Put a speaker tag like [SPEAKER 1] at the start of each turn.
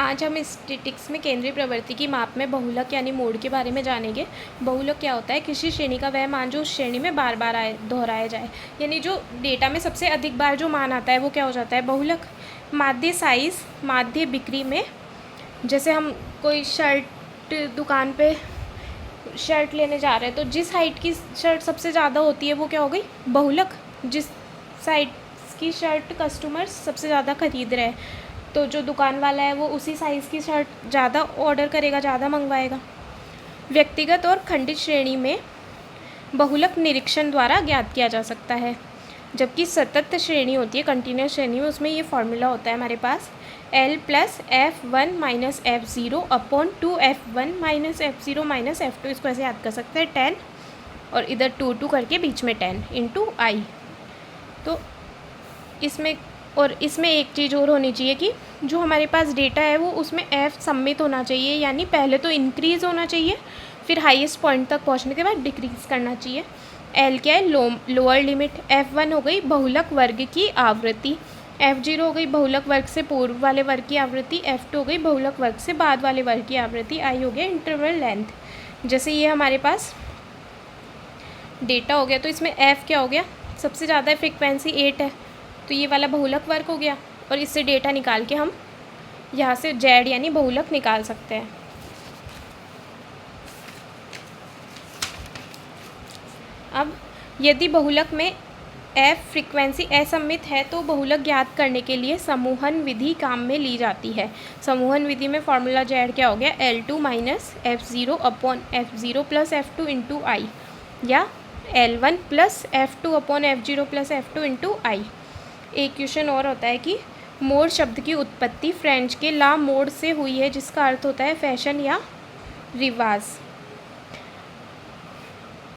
[SPEAKER 1] आज हम स्टैटिस्टिक्स में केंद्रीय प्रवृत्ति की माप में बहुलक यानी मोड के बारे में जानेंगे। बहुलक क्या होता है? किसी श्रेणी का वह मान जो उस श्रेणी में बार बार दोहराया जाए, यानी जो डेटा में सबसे अधिक बार जो मान आता है वो क्या हो जाता है? बहुलक। माध्य साइज़, माध्य बिक्री में, जैसे हम कोई शर्ट दुकान पे शर्ट लेने जा रहे हैं तो जिस हाइट की शर्ट सबसे ज़्यादा होती है वो क्या हो गई? बहुलक। जिस साइज़ की शर्ट कस्टमर सबसे ज़्यादा ख़रीद रहे हैं तो जो दुकान वाला है वो उसी साइज़ की शर्ट ज़्यादा ऑर्डर करेगा, ज़्यादा मंगवाएगा। व्यक्तिगत और खंडित श्रेणी में बहुलक निरीक्षण द्वारा ज्ञात किया जा सकता है। जबकि सतत श्रेणी होती है, कंटिन्यूस श्रेणी में, उसमें ये फॉर्मूला होता है हमारे पास L plus F1 minus F0 upon 2F1 minus F0 minus F2। इसको ऐसे याद कर सकते हैं 10 और इधर 2 करके बीच में 10 इंटू I। तो इसमें एक चीज़ और होनी चाहिए कि जो हमारे पास डेटा है वो उसमें F सम्मित होना चाहिए, यानी पहले तो इंक्रीज़ होना चाहिए, फिर हाईएस्ट पॉइंट तक पहुंचने के बाद डिक्रीज़ करना चाहिए। L क्या है? Lower limit. F1 हो गई बहुलक वर्ग की आवृत्ति, F0 हो गई बहुलक वर्ग से पूर्व वाले वर्ग की आवृत्ति, F2 हो गई बहुलक वर्ग से बाद वाले वर्ग की आवृत्ति, I हो गया इंटरवल लेंथ। जैसे ये हमारे पास डेटा हो गया तो इसमें F क्या हो गया? सबसे ज़्यादा फ्रिक्वेंसी 8 है तो ये वाला बहुलक वर्ग हो गया, और इससे डेटा निकाल के हम यहाँ से Z यानी बहुलक निकाल सकते हैं। अब यदि बहुलक में F फ्रीक्वेंसी असम्मित है तो बहुलक ज्ञात करने के लिए समूहन विधि काम में ली जाती है। समूहन विधि में फॉर्मूला Z क्या हो गया? L2 minus F0 upon F0 plus F2 into I, या L1 plus F2 upon F0 plus F2 into I। एक क्वेश्चन और होता है कि मोड शब्द की उत्पत्ति फ्रेंच के ला मोड से हुई है, जिसका अर्थ होता है फैशन या रिवाज।